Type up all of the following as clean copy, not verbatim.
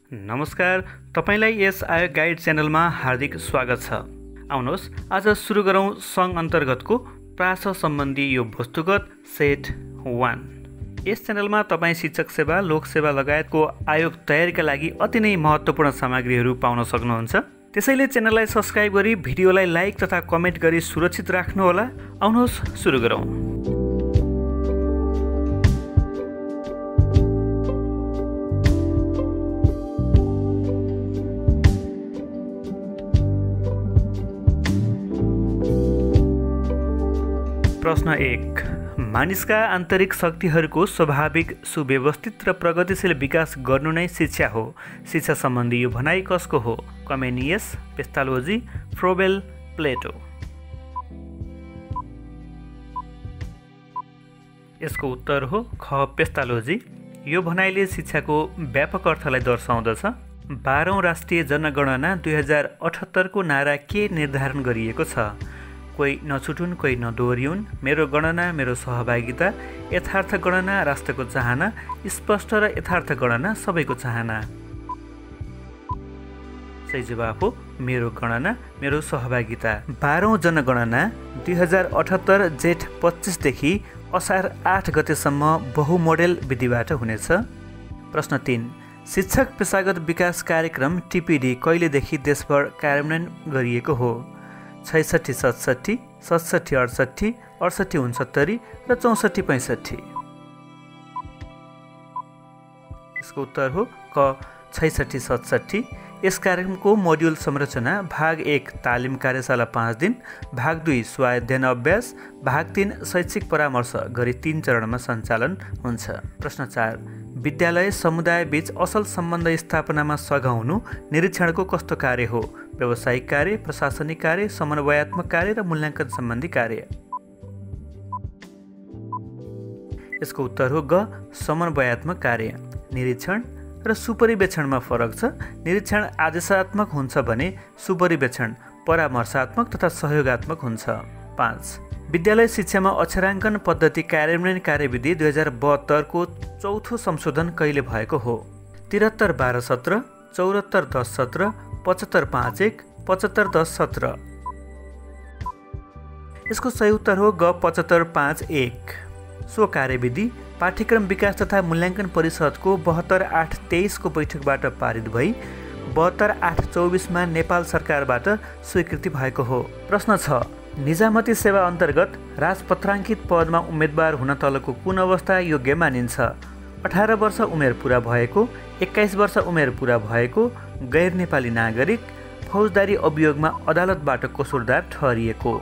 नमस्कार, तपाईलाई यस आयो गाइड च्यानलमा हार्दिक स्वागत छ। आउनुहोस् आज सुरु गरौँ सङ्घ अन्तर्गतको प्रास सम्बन्धी यो वस्तुगत सेट 1। यस च्यानलमा तपाईँ शिक्षक सेवा, लोकसेवा लगायतको आयोग तयारीका लागि अति नै महत्त्वपूर्ण सामग्रीहरू पाउन सक्नुहुन्छ। त्यसैले च्यानललाई सब्स्क्राइब गरी भिडियोलाई लाइक तथा कमेन्ट गरी सुरक्षित राख्नुहोला। आउनुहोस् सुरु गरौँ। प्रश्न 1। मानिसका आन्तरिक शक्तिहरूको स्वाभाविक, सुव्यवस्थित र प्रगतिशील विकास गर्नु नै शिक्षा हो। शिक्षा सम्बन्धी यो भनाइ कसको हो? कमेनियस, पेस्टालोजी, फ्रोबेल, प्लेटो। यसको उत्तर हो ख, पेस्टालोजी। यो भनाइले शिक्षाको व्यापक अर्थलाई दर्शाउँदछ। 12औं राष्ट्रिय जनगणना 2078 को नारा के निर्धारण गरिएको छ? कोही नछुटुन्, कोही नदोहोरिउन्, मेरो गणना मेरो सहभागिता, यथार्थ गणना राष्ट्रको चाहना, स्पष्ट र यथार्थ गणना सबैको चाहना। सही जवाफ हो मेरो गणना मेरो सहभागिता। 12औं जनगणना 2078 जेठ 25 देखि असार 8 गतेसम्म बहुमोडेल विधिबाट हुनेछ। प्रश्न 3। शिक्षक पेशागत विकास कार्यक्रम टिपिडी कहिलेदेखि देशभर कार्यान्वयन गरिएको हो? 66-67, 67-68, 68-69 र 64-65। यसको उत्तर हो क, 66-67। यस कार्यक्रमको मोड्युल संरचना भाग 1 तालिम कार्यशाला 5 दिन, भाग 2 स्वाध्ययन अभ्यास, भाग 3 शैक्षिक परामर्श गरी 3 चरणमा सञ्चालन हुन्छ। प्रश्न 4। विद्यालय समुदाय बीच असल सम्बन्ध स्थापनामा सघाउनु निरीक्षणको कस्तो कार्य हो? व्यावसायिक कार्य, प्रशासनिक कार्य, समन्वयात्मक कार्य र मूल्याङ्कन सम्बन्धी कार्य। यसको उत्तर हो ग, समन्वयात्मक कार्य। निरीक्षण र सुपरिवेक्षणमा फरक छ। निरीक्षण आदेशात्मक हुन्छ भने सुपरिवेक्षण परामर्शात्मक तथा सहयोगात्मक हुन्छ। 5। विद्यालय शिक्षामा अक्षराङ्कन पद्धति कार्यान्वयन कार्यविधि 2072 को चौथो संशोधन कहिले भएको हो? 73-12-17, 74-10-17, 75-5-1, 75-10-17। यसको सही उत्तर हो ग, 75-5-1। सो कार्यविधि पाठ्यक्रम विकास तथा मूल्याङ्कन परिषदको 72-8-23 को बैठकबाट पारित भई 72-8-24 मा नेपाल सरकारबाट स्वीकृति भएको हो। प्रश्न 6। निजामती सेवा अन्तर्गत राजपत्राङ्कित पदमा उम्मेदवार हुन तलको कुन अवस्था योग्य मानिन्छ? 18 वर्ष उमेर पुरा भएको, 21 वर्ष उमेर पुरा भएको, गैर नेपाली नागरिक, फौजदारी अभियोगमा अदालतबाट कसुरदार ठहरिएको।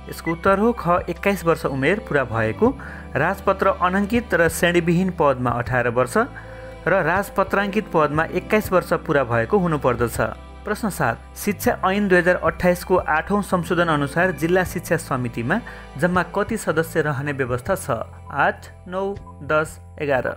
यसको उत्तर हो ख, 21 वर्ष उमेर पुरा भएको। राजपत्र अनङ्कित र श्रेणीविहीन पदमा 18 वर्ष र राजपत्राङ्कित पदमा 21 वर्ष पुरा भएको हुनुपर्दछ। प्रश्न 7। शिक्षा ऐन 2028 को 8औं संशोधन अनुसार जिल्ला शिक्षा समितिमा जम्मा कति सदस्य रहने व्यवस्था छ? 8, 9, 10, 11।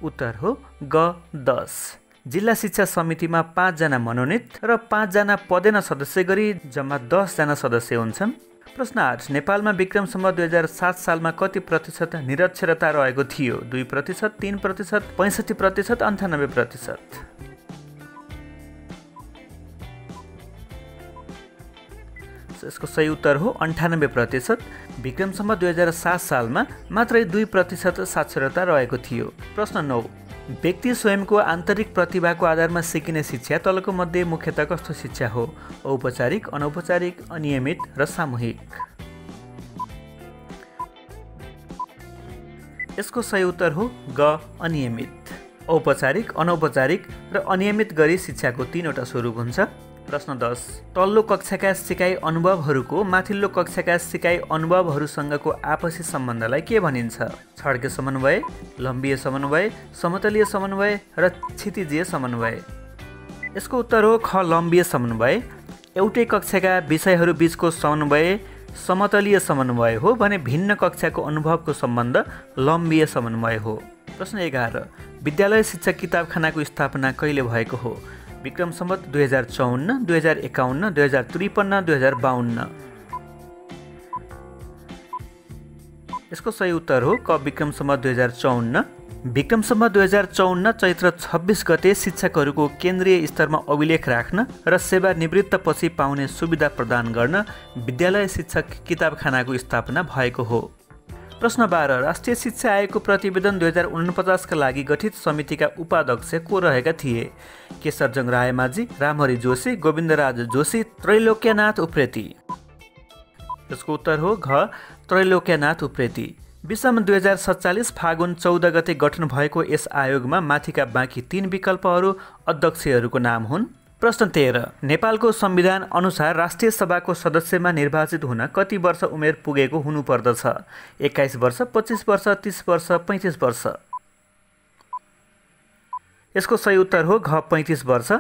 उत्तर हो ग, 10। जिल्ला शिक्षा समितिमा 5 जना मनोनित र 5 जना पदेन सदस्य गरी जम्मा 10 जना सदस्य हुन्छन्। प्रश्न 8। नेपालमा विक्रमसम्म 2007 सालमा कति प्रतिशत निरक्षरता रहेको थियो? 2%, 3%, 65%, 98%। यसको सही उत्तर हो 98%। विक्रमसम्म 2007 सालमा मात्रै 2% साक्षरता रहेको थियो। प्रश्न 9। व्यक्ति स्वयंको आन्तरिक प्रतिभाको आधारमा सिकिने शिक्षा तलको मध्ये मुख्यतः कस्तो शिक्षा हो? औपचारिक, अनौपचारिक, अनियमित र सामूहिक। यसको सही उत्तर हो ग, अनियमित। औपचारिक, अनौपचारिक र अनियमित गरी शिक्षाको 3वटा स्वरूप हुन्छ। प्रश्न 10। तल्लो कक्षाका सिकाइ अनुभवहरूको माथिल्लो कक्षाका सिकाइ अनुभवहरूसँगको आपसी सम्बन्धलाई के भनिन्छ? छड्के समन्वय, लम्बीय समन्वय, समतलीय समन्वय र क्षितिजीय समन्वय। यसको उत्तर हो ख, लम्बीय समन्वय। एउटै कक्षाका विषयहरू बीचको समन्वय समतलीय समन्वय हो भने भिन्न कक्षाको अनुभवको सम्बन्ध लम्बीय समन्वय हो। प्रश्न 11। विद्यालय शिक्षा किताबखानाको स्थापना कहिले भएको हो? विक्रम सम्वत 2054, 2051, 2053, 2052। यसको सही उत्तर हो क, विक्रम सम्वत 2054। विक्रम सम्वत 2054 चैत्र 26 गते शिक्षकहरूको केन्द्रीय स्तरमा अभिलेख राख्न र सेवानिवृत्तपछि पाउने सुविधा प्रदान गर्न विद्यालय शिक्षक किताबखानाको स्थापना भएको हो। प्रश्न 12। राष्ट्रिय शिक्षा आयोगको प्रतिवेदन 2049 का लागि गठित समितिका उपाध्यक्ष को रहेका थिए? केशरजंग रायमाझी, रामहरि जोशी, गोविन्दराज जोशी, त्रैलोक्यनाथ उप्रेती। यसको उत्तर हो घ त्रैलोक्यनाथ उप्रेती। विषम 2047 फागुन 14 गते गठन भएको यस आयोगमा माथिका बाँकी 3 विकल्पहरू अध्यक्षहरूको नाम हुन्। प्रश्न 13। नेपालको संविधान अनुसार राष्ट्रिय सभाको सदस्यमा निर्वाचित हुन कति वर्ष उमेर पुगेको हुनुपर्दछ? 21 वर्ष, 25 वर्ष, 30 वर्ष, 35 वर्ष। यसको सही उत्तर हो घ 35 वर्ष।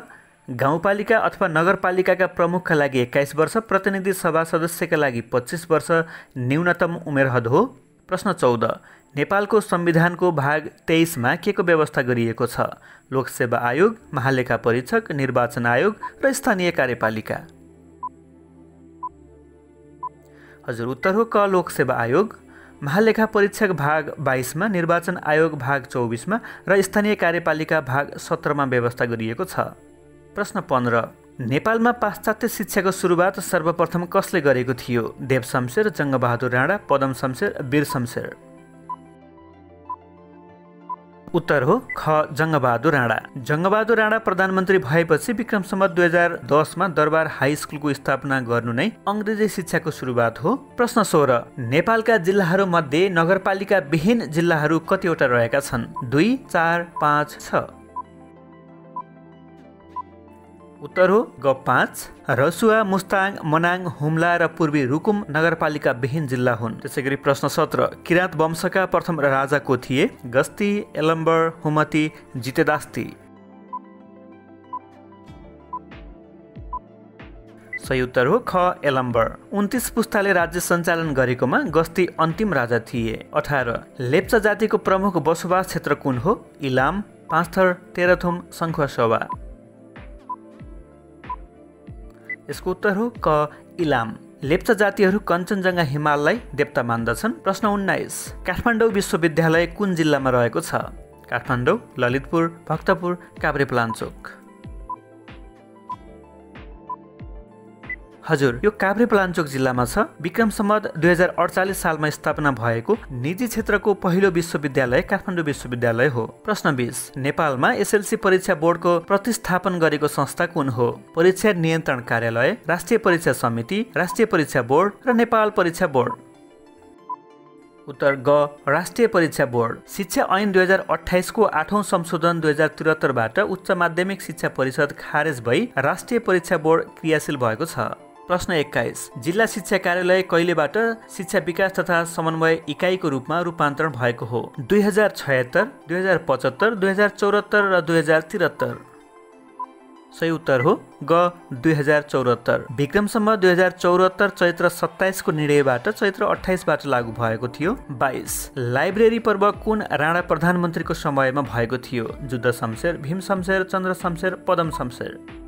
गाउँपालिका अथवा नगरपालिकाका प्रमुखका लागि 21 वर्ष, प्रतिनिधि सभा सदस्यका लागि 25 वर्ष न्यूनतम उमेर हद हो। प्रश्न 14। नेपालको संविधानको भाग 23 मा के को व्यवस्था गरिएको छ? लोकसेवा आयोग, महालेखा परीक्षक, निर्वाचन आयोग र स्थानीय कार्यपालिका। हजुर उत्तर हो क लोकसेवा आयोग। महालेखा परीक्षक भाग 22 मा, निर्वाचन आयोग भाग 24 मा र स्थानीय कार्यपालिका भाग 17 मा व्यवस्था गरिएको छ। प्रश्न 15। नेपालमा पाश्चात्य शिक्षाको सुरुवात सर्वप्रथम कसले गरेको थियो? देव शमशेर, जङ्गबहादुर राणा, पदम शमशेर, वीर शमशेर। उत्तर हो ख जङ्गबहादुर राणा। जङ्गबहादुर राणा प्रधानमन्त्री भएपछि विक्रम सम्वत 2010 मा दरबार हाई स्कुलको स्थापना गर्नु नै अङ्ग्रेजी शिक्षाको सुरुवात हो। प्रश्न 16। नेपालका जिल्लाहरू मध्ये नगरपालिका विहीन जिल्लाहरू कतिवटा रहेका छन्? 2, 4, 5, 6। उत्तर हो ग 5। रसुवा, मुस्ताङ, मनाङ, हुम्ला र पूर्वी रुकुम नगरपालिका विहीन जिल्ला हुन्। त्यसैगरी प्रश्न 17। किराँत वंशका प्रथम राजा को थिए? गस्ती, एलम्बर, हुमती, जितेदास्ती। सही उत्तर हो ख एलम्बर। 29 पुस्ताले राज्य सञ्चालन गरेकोमा गस्ती अन्तिम राजा थिए। 18। लेप्चा जातिको प्रमुख बसोबास क्षेत्र कुन हो? इलाम, पाँचथर, तेह्रथुम, सङ्खुवासभा। यसको उत्तर हो क इलाम। लेप्चा जातिहरू कञ्चनजङ्घा हिमाललाई देवता मान्दछन्। प्रश्न 19। काठमाडौँ विश्वविद्यालय कुन जिल्लामा रहेको छ? काठमाडौँ, ललितपुर, भक्तपुर, काभ्रेपलाञ्चोक। हजुर यो काभ्रेपलाञ्चोक जिल्लामा छ। विक्रम सम्वत 2048 सालमा स्थापना भएको निजी क्षेत्रको पहिलो विश्वविद्यालय काठमाडौँ विश्वविद्यालय हो। प्रश्न 20। नेपालमा एसएलसी परीक्षा बोर्डको प्रतिस्थापन गरेको संस्था कुन हो? परीक्षा नियन्त्रण कार्यालय, राष्ट्रिय परीक्षा समिति, राष्ट्रिय परीक्षा बोर्ड र नेपाल परीक्षा बोर्ड। उत्तर ग राष्ट्रिय परीक्षा बोर्ड। शिक्षा ऐन 2028 को 8औं संशोधन 2073 बाट उच्च माध्यमिक शिक्षा परिषद खारेज भई राष्ट्रिय परीक्षा बोर्ड क्रियाशील भएको छ। प्रश्न 21। जिल्ला शिक्षा कार्यालय कहिलेबाट शिक्षा विकास तथा समन्वय इकाइको रूपमा रूपान्तरण भएको हो? 2076, 2075, 2074 र 2073। सही उत्तर हो ग 2074। विक्रम सम्वत 2074 चैत्र 27 को निर्णयबाट चैत्र 28 बाट लागू भएको थियो। 22। लाइब्रेरी पर्व कुन राणा प्रधानमन्त्रीको समयमा भएको थियो? जुद्ध शमशेर, भीम शमशेर, चन्द्र शमशेर, पदम शमशेर।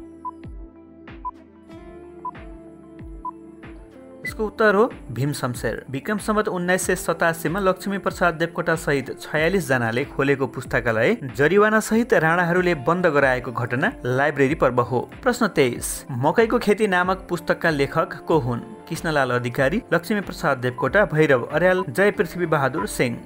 यसको उत्तर हो भीम शमशेर। विक्रम सम्वत 1987 मा लक्ष्मी प्रसाद देवकोटा सहित 46 जनाले खोलेको पुस्तकालय जरिवाना सहित राणाहरूले बन्द गराएको घटना लाइब्रेरी पर्व हो। प्रश्न 23। मकैको खेती नामक पुस्तकका लेखक को हुन्? कृष्णलाल अधिकारी, लक्ष्मी प्रसाद देवकोटा, भैरव अर्याल, जय पृथ्वी बहादुर सिंह।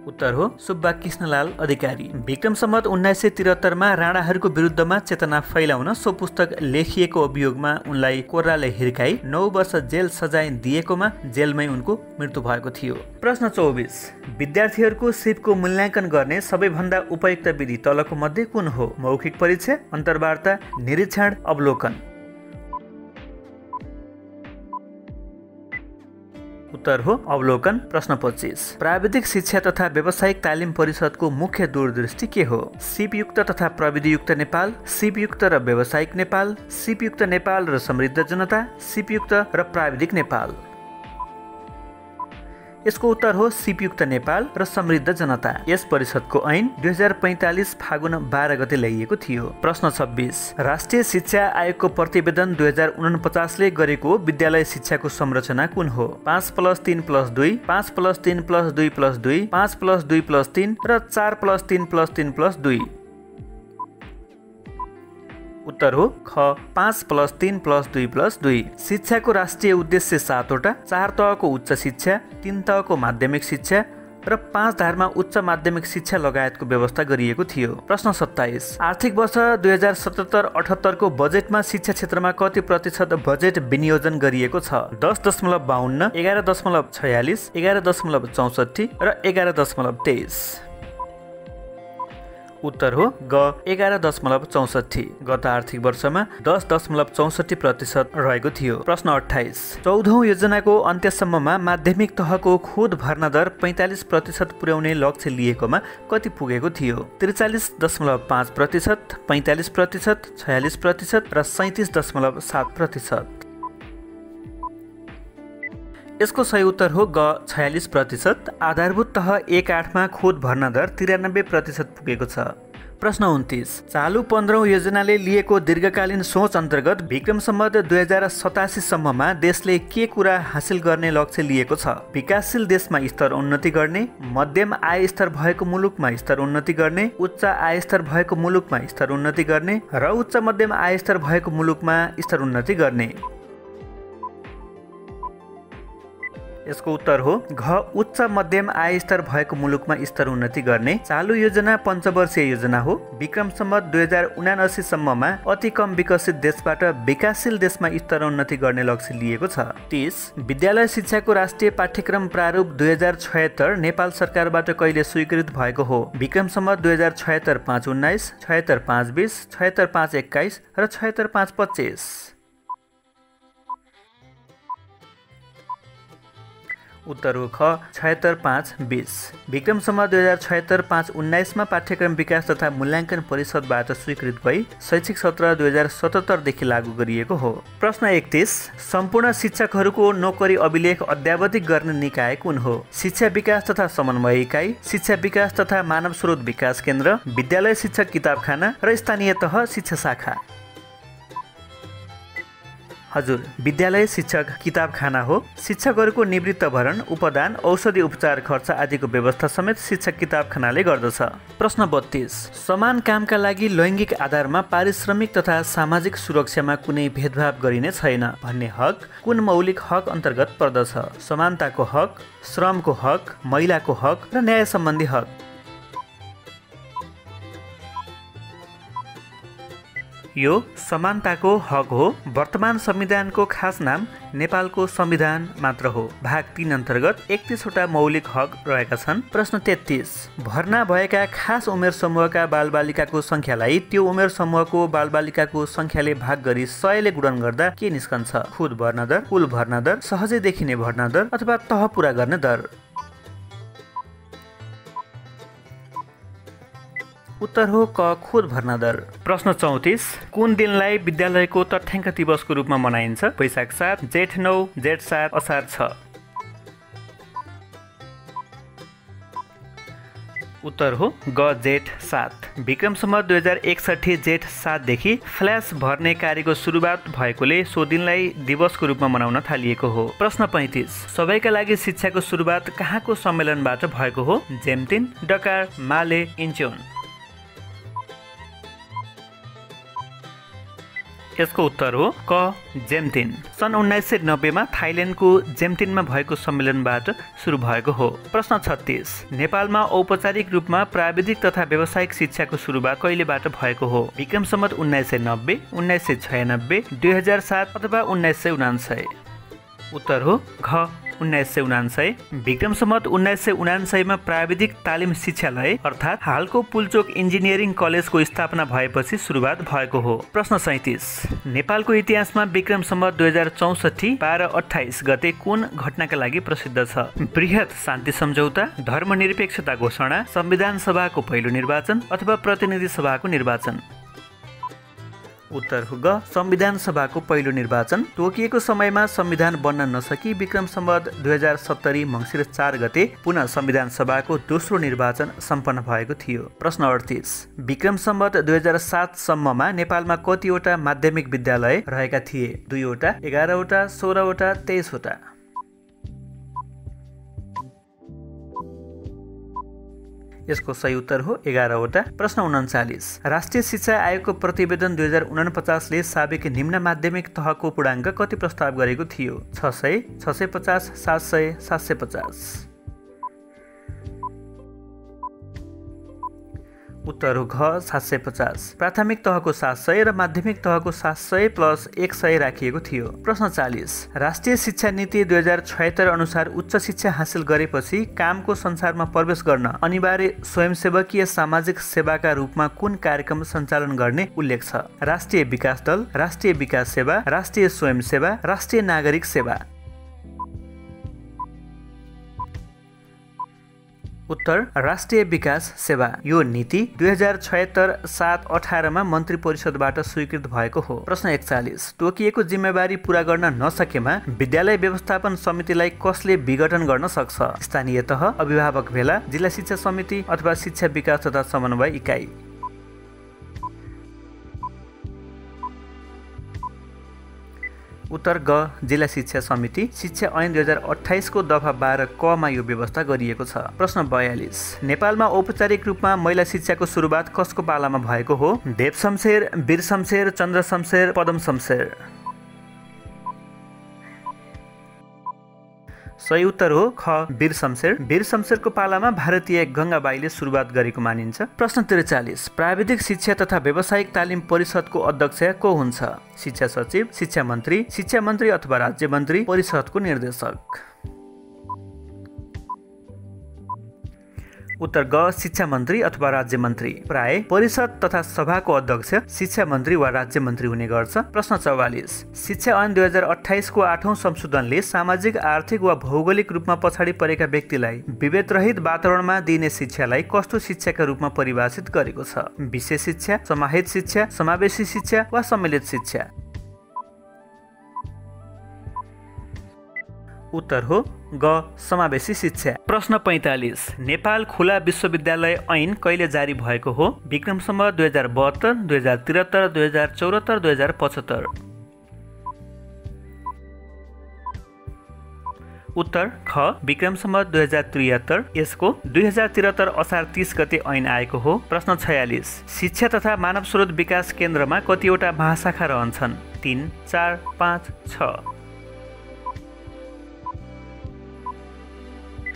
उत्तर हो सुब्बा कृष्णलाल अधिकारी। विक्रम सम्वत 1973 मा राणाहरूको विरुद्धमा चेतना फैलाउन सो पुस्तक लेखिएको अभियोगमा उनलाई कोर्राले हिर्काई 9 वर्ष जेल सजाय दिएकोमा जेलमै उनको मृत्यु भएको थियो। प्रश्न 24। विद्यार्थीहरूको सिपको मूल्याङ्कन गर्ने सबैभन्दा उपयुक्त विधि तलको मध्ये कुन हो? मौखिक परीक्षा, अन्तर्वार्ता, निरीक्षण, अवलोकन। उत्तर हो अवलोकन। प्रश्न 25। प्राविधिक शिक्षा तथा व्यावसायिक तालिम परिषदको मुख्य दूरदृष्टि के हो? सिपयुक्त तथा प्रविधियुक्त नेपाल, सिपयुक्त र व्यावसायिक नेपाल, सिपयुक्त नेपाल र समृद्ध जनता, सिपयुक्त र प्राविधिक नेपाल। यसको उत्तर हो सिपयुक्त नेपाल र समृद्ध जनता। यस परिषदको ऐन 2045 फागुन 12 गते ल्याइएको थियो। प्रश्न 26। राष्ट्रिय शिक्षा आयोगको प्रतिवेदन 2049 ले गरेको विद्यालय शिक्षाको संरचना कुन हो? 5+3+2, 5+3+2+2, 5+2+3 र 4+3+3+2। उत्तर हो ख 5+3+2+2। शिक्षाको राष्ट्रिय उद्देश्य 7 वटा, 4 तहको उच्च शिक्षा, 3 तहको माध्यमिक शिक्षा र 5 धारमा उच्च माध्यमिक शिक्षा लगायतको व्यवस्था गरिएको थियो। प्रश्न 27। आर्थिक वर्ष 2077-78 को बजेटमा शिक्षा क्षेत्रमा कति प्रतिशत बजेट विनियोजन गरिएको छ? 10.52, 11.46, 11.64 र 11.23। उत्तर हो ग 11.64। गत आर्थिक वर्षमा 10.64% रहेको थियो। प्रश्न 28। 14औं योजनाको अन्त्यसम्ममा माध्यमिक तहको खोद भर्ना दर 45% पुर्याउने लक्ष्य लिएकोमा कति पुगेको थियो? 43.5%, 45%, 46% र 37.7%। यसको सही उत्तर हो ग 46%। आधारभूत तह 1/8 मा खोद भर्ना दर 93% पुगेको छ। प्रश्न 29। चालु 15औं योजनाले लिएको दीर्घकालीन सोच अन्तर्गत विक्रम सम्वत 2087 सम्ममा देशले के कुरा हासिल गर्ने लक्ष्य लिएको छ? विकासशील देशमा स्तर उन्नति गर्ने, मध्यम आय स्तर भएको मुलुकमा स्तर उन्नति गर्ने, उच्च आय स्तर भएको मुलुकमा स्तर उन्नति गर्ने र उच्च मध्यम आय स्तर भएको मुलुकमा स्तर उन्नति गर्ने। यसको उत्तर हो घ उच्च मध्यम आय स्तर भएको मुलुकमा स्तर उन्नति गर्ने। चालु योजना पञ्चवर्षीय योजना हो। विक्रम सम्वत 2079 सम्ममा अति कम विकसित देशबाट विकासशील देशमा स्तर उन्नति गर्ने लक्ष्य लिएको छ। 30। विद्यालय शिक्षाको राष्ट्रिय पाठ्यक्रम प्रारूप 2076 नेपाल सरकारबाट कहिले स्वीकृत भएको हो? विक्रम सम्वत 2076 5/19, 76 5/20, 76 5/21 र 76 5/25। उत्तर हो ख 76 5/20। विक्रम सम्वत 2076 5/19 मा पाठ्यक्रम विकास तथा मूल्याङ्कन परिषदबाट स्वीकृत भई शैक्षिक सत्र 2077 देखि लागू गरिएको हो। प्रश्न 31। सम्पूर्ण शिक्षकहरूको नोकरी अभिलेख अद्यावधिक गर्ने निकाय कुन हो? शिक्षा विकास तथा समन्वय इकाइ, शिक्षा विकास तथा मानव स्रोत विकास केन्द्र, विद्यालय शिक्षक किताबखाना र स्थानीय तह शिक्षा शाखा। हजुर, विद्यालय शिक्षक किताबखाना हो। शिक्षकहरूको निवृत्त भरण, उपदान, औषधि उपचार खर्च आदिको व्यवस्था समेत शिक्षक किताबखानाले गर्दछ। प्रश्न 32। समान कामका लागि लैङ्गिक आधारमा पारिश्रमिक तथा सामाजिक सुरक्षामा कुनै भेदभाव गरिने छैन भन्ने हक कुन मौलिक हक अन्तर्गत पर्दछ? समानताको हक, श्रमको हक, महिलाको हक र न्याय सम्बन्धी हक। यो समानताको हक हो। वर्तमान संविधानको खास नाम नेपालको संविधान मात्र हो। भाग 3 अन्तर्गत 31 वटा मौलिक हक रहेका छन्। प्रश्न 33। भर्ना भएका खास उमेर समूहका बालबालिकाको संख्यालाई त्यो उमेर समूहको बालबालिकाको संख्याले भाग गरी 100 ले गुणन गर्दा के निस्कन्छ? खुद भर्ना दर, कुल भर्ना दर, सहजै देखिने भर्ना दर अथवा तह पूरा गर्ने दर। उत्तर हो क खुद भर्ना दर। प्रश्न 34। कुन दिनलाई विद्यालयको तथ्याङ्क दिवसको रूपमा मनाइन्छ? वैशाख 7, जेठ 9, जेठ 7, असार 6। उत्तर हो ग जेठ 7। विक्रम सम्वत 2061 जेठ 7 देखि फ्ल्यास भर्ने कार्यको सुरुवात भएकोले सो दिनलाई दिवसको रूपमा मनाउन थालिएको हो। प्रश्न 35। सबैका लागि शिक्षाको सुरुवात कहाँको सम्मेलनबाट भएको हो? जेमतिन, डकार, माले, इन्चोन। यसको उत्तर हो क जेमतिन। सन् 1990 मा थाइल्यान्डको जेमतिनमा भएको सम्मेलनबाट सुरु भएको हो। प्रश्न 36। नेपालमा औपचारिक रूपमा प्राविधिक तथा व्यावसायिक शिक्षाको सुरुवात कहिलेबाट भएको हो? विक्रम सम्वत 1990, 1996, 2007 अथवा 1999। उत्तर हो घ 1999। विक्रम सम्वत 1999 मा प्राविधिक तालिम शिक्षालय अर्थात् हालको पुल्चोक इन्जिनियरिङ कलेजको स्थापना भएपछि सुरुवात भएको हो। प्रश्न 37। नेपालको इतिहासमा विक्रम सम्वत 2064 12/28 गते कुन घटनाका लागि प्रसिद्ध छ? बृहत शान्ति सम्झौता, धर्मनिरपेक्षता घोषणा, संविधान सभाको पहिलो निर्वाचन अथवा प्रतिनिधि सभाको निर्वाचन। उत्तर हो ग संविधान सभाको पहिलो निर्वाचन। तोकिएको समयमा संविधान बन्न नसकी विक्रम सम्वत 2070 मङ्सिर 4 गते पुनः संविधान सभाको दोस्रो निर्वाचन सम्पन्न भएको थियो। प्रश्न 38 विक्रम सम्वत 2007 सम्ममा नेपालमा कतिवटा माध्यमिक विद्यालय रहेका थिए? 2 वटा, 11 वटा, 16 वटा, 23 वटा। यसको सही उत्तर हो 11 वटा। प्रश्न 39 राष्ट्रिय शिक्षा आयोगको प्रतिवेदन 2049 ले साबिक निम्न माध्यमिक तहको पूर्णाङ्क कति प्रस्ताव गरेको थियो? 600, 650, 700, 750। उत्तर हो घ 750। प्राथमिक तहको 700 र माध्यमिक तहको 700 प्लस 100 राखिएको थियो। प्रश्न 40 राष्ट्रिय शिक्षा नीति 2076 अनुसार उच्च शिक्षा हासिल गरेपछि कामको संसारमा प्रवेश गर्न अनिवार्य स्वयंसेवकीय सामाजिक सेवाका रूपमा कुन कार्यक्रम सञ्चालन गर्ने उल्लेख छ? राष्ट्रिय विकास दल, राष्ट्रिय विकास सेवा, राष्ट्रिय स्वयंसेवा, राष्ट्रिय नागरिक सेवा। उत्तर राष्ट्रिय विकास सेवा। यो नीति 2076-7-18 मा मन्त्री परिषदबाट स्वीकृत भएको हो। प्रश्न 41 तोकिएको जिम्मेवारी पूरा गर्न नसकेमा विद्यालय व्यवस्थापन समितिलाई कसले विघटन गर्न सक्छ? स्थानीय तह, अभिभावक भेला, जिल्ला शिक्षा समिति अथवा शिक्षा विकास तथा समन्वय इकाइ। उत्तर ग जिल्ला शिक्षा समिति। शिक्षा ऐन 2028 को दफा 12 क मा यो व्यवस्था गरिएको छ। प्रश्न 42 नेपालमा औपचारिक रूपमा महिला शिक्षाको सुरुवात कसको पालामा भएको हो? देव शमशेर, वीर शमशेर, चन्द्र शमशेर, पदम शमशेर। सही उत्तर हो ख वीर शमशेर। वीर शमशेरको पालामा भारतीय गंगाबाईले सुरुवात गरेको मानिन्छ। प्रश्न 43 प्राविधिक शिक्षा तथा व्यावसायिक तालिम परिषदको अध्यक्ष को हुन्छ? शिक्षा सचिव, शिक्षा मन्त्री अथवा राज्य मन्त्री, परिषदको निर्देशक। उत्तर ग शिक्षा मन्त्री अथवा राज्य मन्त्री। प्राय परिषद तथा सभाको अध्यक्ष शिक्षा मन्त्री वा राज्य मन्त्री हुने गर्छ। प्रश्न 44 शिक्षा ऐन 2028 को 8औं संशोधनले सामाजिक, आर्थिक वा भौगोलिक रूपमा पछाडि परेका व्यक्तिलाई विभेदरहित वातावरणमा दिइने शिक्षालाई कस्तो शिक्षाका रूपमा परिभाषित गरेको छ? विषय शिक्षा, समाहित शिक्षा, समावेशी शिक्षा वा सम्मिलित शिक्षा। उत्तर हो ग समावेशी शिक्षा। प्रश्न 45 नेपाल खुला विश्वविद्यालय ऐन कहिले जारी भएको हो? विक्रम सम्वत 2072, 2073, 2074, 2075। उत्तर ख विक्रम सम्वत 2073। यसको 2073 असार 30 गते ऐन आएको हो। प्रश्न 46 शिक्षा तथा मानव स्रोत विकास केन्द्रमा कतिवटा महाशाखा रहन्छन्? 3, 4, 5, 6।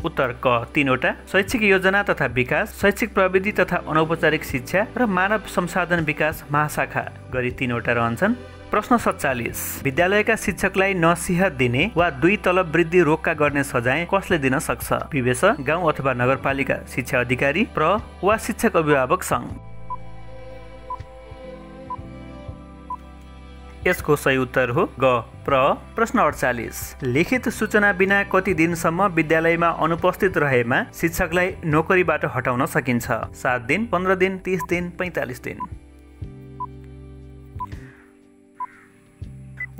उत्तर क 3 वटा। शैक्षिक योजना तथा विकास, शैक्षिक प्रविधि तथा अनौपचारिक शिक्षा र मानव संसाधन विकास महाशाखा गरी 3 वटा रहन्छन्। प्रश्न 47 विद्यालयका शिक्षकलाई नसिहत दिने वा 2 तलब वृद्धि रोक्का गर्ने सजाय कसले दिन सक्छ? विवेश, गाउँ अथवा नगरपालिका, शिक्षा अधिकारी, प्र वा शिक्षक अभिभावक सङ्घ। यसको सही उत्तर हो ग प्र। प्रश्न 48 लिखित सूचना बिना कति दिनसम्म विद्यालयमा अनुपस्थित रहेमा शिक्षकलाई नोकरीबाट हटाउन सकिन्छ? 7 दिन, 15 दिन, 30 दिन, 45 दिन।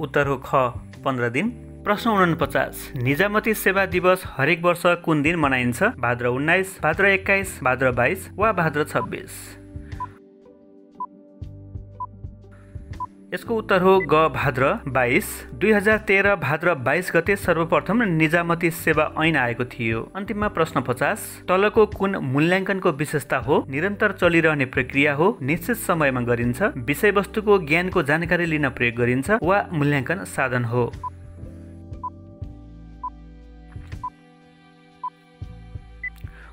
उत्तर हो ख 15 दिन। प्रश्न 49 निजामती सेवा दिवस हरेक वर्ष कुन दिन मनाइन्छ? भाद्र 19, भाद्र 21, भाद्र 22 वा भाद्र 26। यसको उत्तर हो ग भाद्र 22। 2013 भाद्र 22 गते सर्वप्रथम निजामती सेवा ऐन आएको थियो। अन्तिममा प्रश्न 50 तलको कुन मूल्याङ्कनको विशेषता हो? निरन्तर चलिरहने प्रक्रिया हो, निश्चित समयमा गरिन्छ, विषयवस्तुको ज्ञानको जानकारी लिन प्रयोग गरिन्छ वा मूल्याङ्कन साधन हो।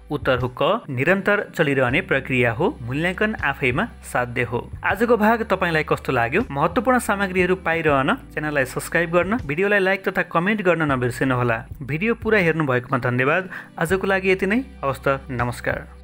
उत्तर हो क निरन्तर चलिरहने प्रक्रिया हो, मूल्याङ्कन आफैमा साध्य हो। आजको भाग तपाईलाई कस्तो लाग्यो? महत्त्वपूर्ण सामग्रीहरू पाइरहन च्यानललाई सब्स्क्राइब गर्न, भिडियोलाई लाइक तथा कमेन्ट गर्न नबिर्सिनुहोला। भिडियो पुरा हेर्नु भएकोमा धन्यवाद। आजको लागि यति नै। हवस् त, नमस्कार।